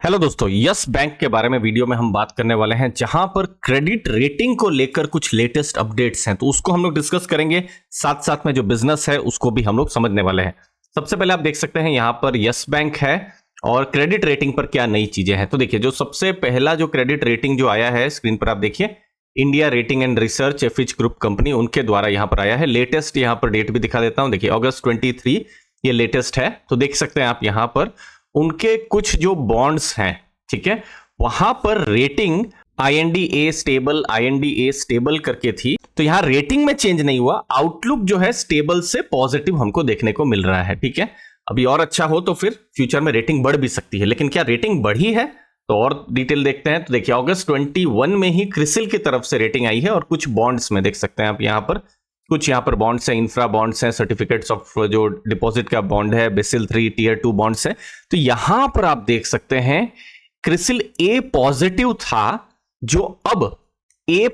Hello दोस्तों, yes bank के बारे में वीडियो में हम बात करने वाले हैं जहां पर क्रेडिट रेटिंग को लेकर कुछ लेटेस्ट अपडेट्स हैं, तो उसको हम लोग डिस्कस करेंगे। साथ साथ में जो बिजनेस है उसको भी हम लोग समझने वाले हैं। सबसे पहले आप देख सकते हैं यहां पर यस बैंक है और क्रेडिट रेटिंग पर क्या नई चीजें हैं। तो देखिए, जो सबसे पहला जो क्रेडिट रेटिंग जो आया है स्क्रीन पर आप देखिए, India rating and research a Fitch group company उनके द्वारा यहां पर आया है। लेटेस्ट यहां पर डेट भी दिखा देता हूं, देखिए अगस्त 23 ये लेटेस्ट है। तो देख सकते हैं आप यहां पर उनके कुछ जो बॉन्ड्स हैं, ठीक है, वहां पर रेटिंग IND A स्टेबल करके थी। तो यहां रेटिंग में चेंज नहीं हुआ, आउटलुक जो है स्टेबल से पॉजिटिव हमको देखने को मिल रहा है। ठीक है, अभी और अच्छा हो तो फिर फ्यूचर में रेटिंग बढ़ भी सकती है, लेकिन क्या रेटिंग बढ़ी है तो और डिटेल देखते हैं। तो देखिए, अगस्त 21 में ही क्रिसिल की तरफ से रेटिंग आई है और कुछ बॉन्ड्स में देख सकते हैं आप यहां पर कुछ यहां पर बॉन्ड्स हैं, इंफ्रा बॉन्ड्स हैं, सर्टिफिकेट्स ऑफ जो डिपॉजिट का बॉन्ड है, बेसिल 3 टियर 2 बॉन्ड्स है। तो यहां पर आप देख सकते हैं क्रिसिल A पॉजिटिव था जो अब A+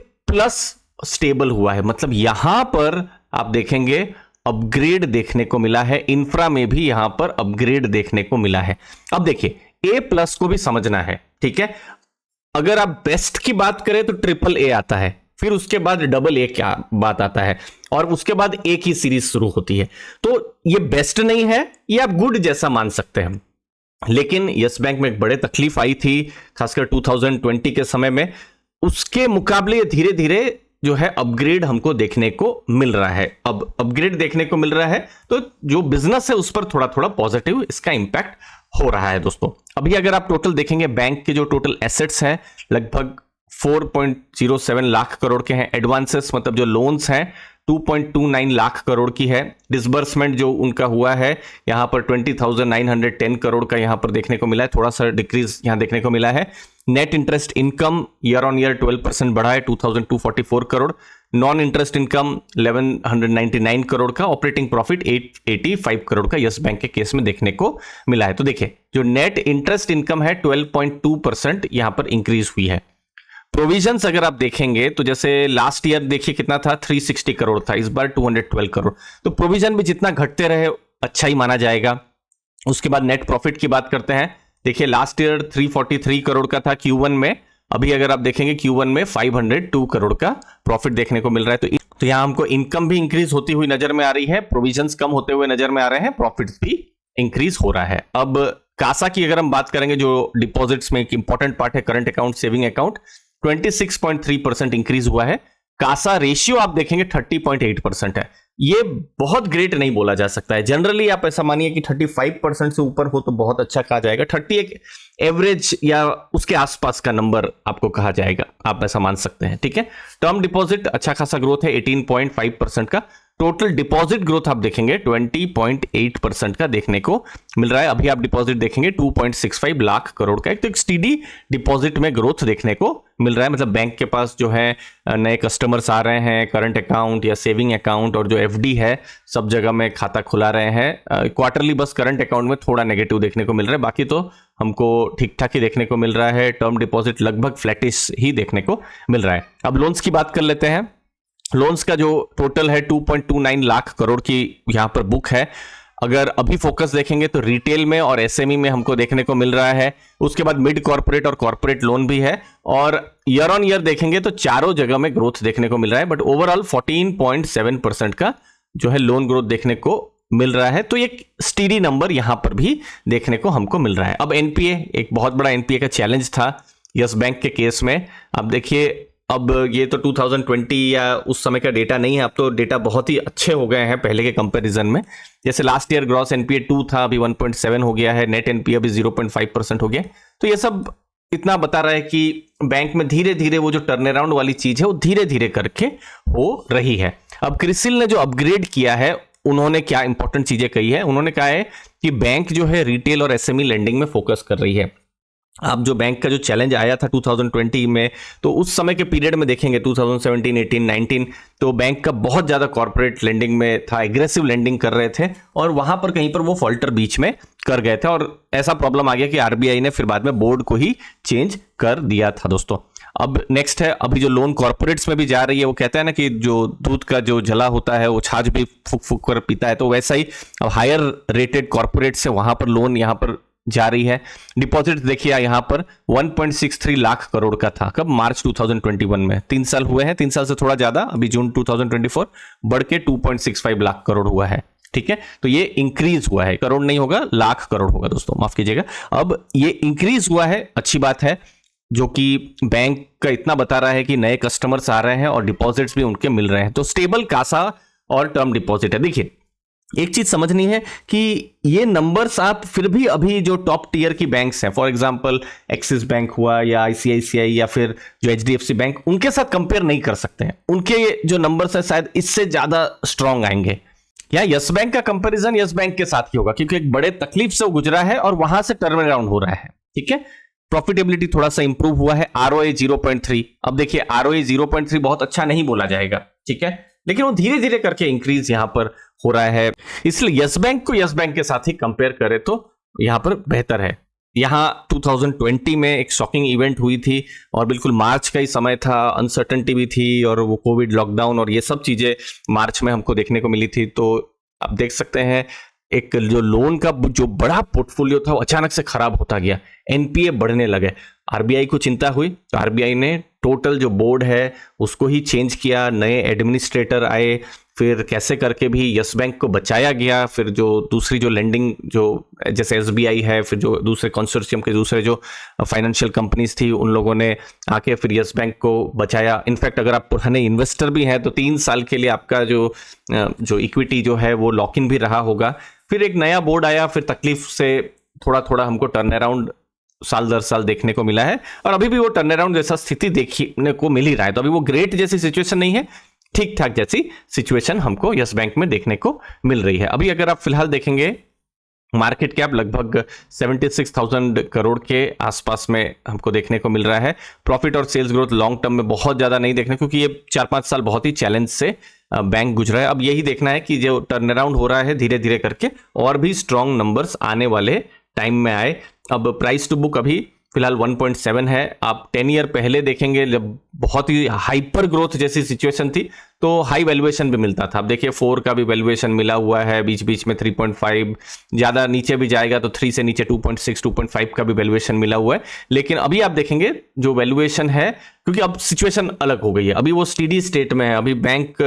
स्टेबल हुआ है। मतलब यहां पर आप देखेंगे अपग्रेड देखने को मिला है, इंफ्रा में भी यहां पर अपग्रेड देखने को मिला है। अब देखिए, A+ को भी समझना है, ठीक है। अगर आप बेस्ट की बात करें तो AAA आता है, फिर उसके बाद AA क्या बात आता है और उसके बाद A की सीरीज शुरू होती है। तो ये बेस्ट नहीं है, ये आप गुड जैसा मान सकते हैं। लेकिन यस बैंक में एक बड़े तकलीफ आई थी, खासकर 2020 के समय में। उसके मुकाबले धीरे धीरे जो है अपग्रेड हमको देखने को मिल रहा है। अब अपग्रेड देखने को मिल रहा है तो जो बिजनेस है उस पर थोड़ा थोड़ा पॉजिटिव इसका इंपैक्ट हो रहा है। दोस्तों, अभी अगर आप टोटल देखेंगे, बैंक के जो टोटल एसेट्स हैं लगभग 4.07 लाख करोड़ के हैं। एडवांसेस मतलब जो लोन्स हैं 2.29 लाख करोड़ की है। डिसबर्समेंट जो उनका हुआ है यहां पर 20,910 करोड़ का यहां पर देखने को मिला है, थोड़ा सा डिक्रीज यहां देखने को मिला है। Net interest income year on year 12% बढ़ा है, 2,244 crore. Non interest income 1,199 crore का। ऑपरेटिंग प्रॉफिट 885 करोड़ का यस बैंक के केस में देखने को मिला है। तो देखिए, जो नेट इंटरेस्ट इनकम है 12.2% यहां पर इंक्रीज हुई है। प्रोविजंस अगर आप देखेंगे तो जैसे लास्ट ईयर देखिए कितना था, 360 करोड़ था, इस बार 212 करोड़। तो प्रोविजन भी जितना घटते रहे अच्छा ही माना जाएगा। उसके बाद नेट प्रॉफिट की बात करते हैं, देखिए लास्ट ईयर 343 करोड़ का था Q1 में, अभी अगर आप देखेंगे Q1 में 502 करोड़ का प्रॉफिट देखने को मिल रहा है। तो यहां हमको इनकम भी इंक्रीज होती हुई नजर में आ रही है, प्रोविजंस कम होते हुए नजर में आ रहे हैं, प्रॉफिट भी इंक्रीज हो रहा है। अब कासा की अगर हम बात करेंगे, जो डिपॉजिट्स में एक इंपॉर्टेंट पार्ट है, current account, saving account, 26.3% increase हुआ है। कासा रेशियो आप देखेंगे 30.8% है। ये बहुत ग्रेट नहीं बोला जा सकता है। जनरली आप ऐसा मानिए कि 35% से ऊपर हो तो बहुत अच्छा कहा जाएगा। 30 एक एवरेज या उसके आसपास का नंबर आपको कहा जाएगा, आप ऐसा मान सकते हैं, ठीक है। टर्म डिपॉजिट अच्छा खासा ग्रोथ है 18.5% का। टोटल डिपॉजिट ग्रोथ आप देखेंगे 20.8% का देखने को मिल रहा है। अभी आप डिपॉजिट देखेंगे 2.65 लाख करोड़ का। एक स्टीडी डिपॉजिट में ग्रोथ देखने को मिल रहा है। मतलब बैंक के पास जो है नए कस्टमर्स आ रहे हैं, करंट अकाउंट या सेविंग अकाउंट और जो FD है सब जगह में खाता खुला रहे हैं। क्वार्टरली बस करंट अकाउंट में थोड़ा नेगेटिव देखने को मिल रहा है, बाकी तो हमको ठीक ठाक ही देखने को मिल रहा है। टर्म डिपॉजिट लगभग फ्लैटिश ही देखने को मिल रहा है। अब लोन्स की बात कर लेते हैं। लोन्स का जो टोटल है 2.29 लाख करोड़ की यहां पर बुक है। अगर अभी फोकस देखेंगे तो रिटेल में और SME में हमको देखने को मिल रहा है। उसके बाद मिड कॉर्पोरेट और कॉर्पोरेट लोन भी है, और ईयर ऑन ईयर देखेंगे तो चारों जगह में ग्रोथ देखने को मिल रहा है। बट ओवरऑल 14.7% का जो है लोन ग्रोथ देखने को मिल रहा है। तो एक स्टीडी नंबर यहां पर भी देखने को हमको मिल रहा है। अब NPA, एक बहुत बड़ा NPA का चैलेंज था यस बैंक के केस में। अब देखिए, अब ये तो 2020 या उस समय का डेटा नहीं है, अब तो डेटा बहुत ही अच्छे हो गए हैं पहले के कंपैरिजन में। जैसे लास्ट ईयर ग्रॉस NPA 2 था, अभी 1.7 हो गया है, नेट NPA अभी 0.5% हो गया। तो ये सब इतना बता रहा है कि बैंक में धीरे धीरे वो जो टर्न अराउंड वाली चीज है वो धीरे धीरे करके हो रही है। अब क्रिसिल ने जो अपग्रेड किया है, उन्होंने क्या इंपॉर्टेंट चीजें कही है। उन्होंने कहा है कि बैंक जो है रिटेल और SME लेंडिंग में फोकस कर रही है। अब जो बैंक का जो चैलेंज आया था 2020 में, तो उस समय के पीरियड में देखेंगे 2017, 18, 19, तो बैंक का बहुत ज्यादा कॉर्पोरेट लेंडिंग में था, एग्रेसिव लेंडिंग कर रहे थे, और वहां पर कहीं पर वो फॉल्टर बीच में कर गए थे, और ऐसा प्रॉब्लम आ गया कि RBI ने फिर बाद में बोर्ड को ही चेंज कर दिया था। दोस्तों, अब नेक्स्ट है, अभी जो लोन कॉर्पोरेट्स में भी जा रही है, वो कहते हैं ना कि जो दूध का जो जला होता है वो छाछ भी फूक फूक कर पीता है, तो वैसा ही अब हायर रेटेड कॉर्पोरेट्स है, वहां पर लोन यहाँ पर जा रही है। डिपॉजिट देखिए यहाँ पर 1.63 लाख करोड़ का था, कब? मार्च 2021 में। 3 साल हुए हैं, 3 साल से थोड़ा ज्यादा, अभी जून 2024 बढ़ के 2.65 लाख करोड़ हुआ है। ठीक है, तो ये इंक्रीज हुआ है, करोड़ नहीं होगा, लाख करोड़ होगा दोस्तों, माफ कीजिएगा। अब ये इंक्रीज हुआ है, अच्छी बात है, जो कि बैंक का इतना बता रहा है कि नए कस्टमर्स आ रहे हैं और डिपॉजिट्स भी उनके मिल रहे हैं। तो स्टेबल कासा और टर्म डिपॉजिट है। देखिए एक चीज समझनी है कि ये नंबर्स आप फिर भी अभी जो टॉप टियर की बैंक्स हैं, फॉर एग्जांपल एक्सिस बैंक हुआ या आईसीआईसीआई या फिर जो एचडीएफसी बैंक, उनके साथ कंपेयर नहीं कर सकते हैं। उनके जो नंबर्स है शायद इससे ज्यादा स्ट्रांग आएंगे। या यस बैंक का कंपैरिजन यस बैंक के साथ ही होगा, क्योंकि एक बड़े तकलीफ से वो गुजरा है और वहां से टर्न अराउंड हो रहा है। ठीक है, प्रॉफिटेबिलिटी थोड़ा सा इंप्रूव हुआ है। आरओए 0.3, अब देखिए आरओए 0.3 बहुत अच्छा नहीं बोला जाएगा, ठीक है, लेकिन वो धीरे धीरे करके इंक्रीज यहां पर हो रहा है। इसलिए यस बैंक को यस बैंक के साथ ही कंपेयर करें तो यहां पर बेहतर है। यहां 2020 में एक शॉकिंग इवेंट हुई थी और बिल्कुल मार्च का ही समय था, अनसर्टेनिटी भी थी और वो कोविड लॉकडाउन और ये सब चीजें मार्च में हमको देखने को मिली थी। तो आप देख सकते हैं एक जो लोन का जो बड़ा पोर्टफोलियो था वो अचानक से खराब होता गया, एनपीए बढ़ने लगे। आरबीआई को चिंता हुई तो आरबीआई ने टोटल जो बोर्ड है उसको ही चेंज किया, नए एडमिनिस्ट्रेटर आए, फिर कैसे करके भी यस बैंक को बचाया गया। फिर जो दूसरी जो लेंडिंग जो जैसे एसबीआई है, फिर जो दूसरे कंसोर्शियम के दूसरे जो फाइनेंशियल कंपनीज थी उन लोगों ने आके फिर यस बैंक को बचाया। इनफैक्ट अगर आप पुराने इन्वेस्टर भी हैं तो 3 साल के लिए आपका जो इक्विटी जो है वो लॉक इन भी रहा होगा। फिर एक नया बोर्ड आया, फिर तकलीफ से थोड़ा थोड़ा हमको टर्न अराउंड साल दर साल देखने को मिला है और अभी भी वो टर्न अराउंड जैसा स्थिति देखने को मिल ही रहा है। तो अभी वो ग्रेट जैसी सिचुएशन नहीं है, ठीक ठाक जैसी सिचुएशन हमको यस बैंक में देखने को मिल रही है। अभी अगर आप फिलहाल देखेंगे मार्केट कैप लगभग 76,000 करोड़ के आसपास में हमको देखने को मिल रहा है। प्रॉफिट और सेल्स ग्रोथ लॉन्ग टर्म में बहुत ज्यादा नहीं देखने, क्योंकि ये 4-5 साल बहुत ही चैलेंज से बैंक गुजरा है। अब यही देखना है कि जो टर्न अराउंड हो रहा है धीरे धीरे करके और भी स्ट्रॉन्ग नंबर्स आने वाले टाइम में आए। अब प्राइस टू बुक अभी फिलहाल 1.7 है। आप 10 ईयर पहले देखेंगे जब बहुत ही हाइपर ग्रोथ जैसी सिचुएशन थी तो हाई वैल्यूएशन भी मिलता था। अब देखिए 4 का भी वैल्यूएशन मिला हुआ है, बीच बीच में 3.5, ज्यादा नीचे भी जाएगा तो 3 से नीचे 2.6, 2.5 का भी वैल्यूएशन मिला हुआ है। लेकिन अभी आप देखेंगे जो वैल्यूएशन है, क्योंकि अब सिचुएशन अलग हो गई है, अभी वो स्टेडी स्टेट में है, अभी बैंक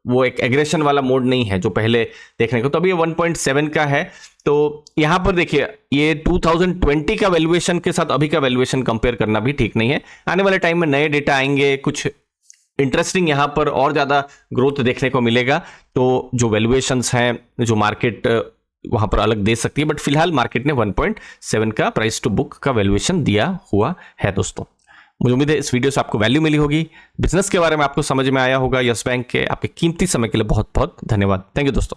वो एक एग्रेशन वाला मोड नहीं है जो पहले देखने को, तो अभी ये 1.7 का है। तो यहां पर देखिए ये 2020 का वैल्यूएशन के साथ अभी का वैल्यूएशन कंपेयर करना भी ठीक नहीं है। आने वाले टाइम में नए डेटा आएंगे, कुछ इंटरेस्टिंग यहां पर और ज्यादा ग्रोथ देखने को मिलेगा, तो जो वैल्यूएशंस हैं जो मार्केट वहां पर अलग दे सकती है। बट फिलहाल मार्केट ने 1.7 का प्राइस टू बुक का वैल्यूएशन दिया हुआ है। दोस्तों मुझे उम्मीद है इस वीडियो से आपको वैल्यू मिली होगी, बिजनेस के बारे में आपको समझ में आया होगा। यस बैंक के आपके कीमती समय के लिए बहुत बहुत धन्यवाद। थैंक यू दोस्तों।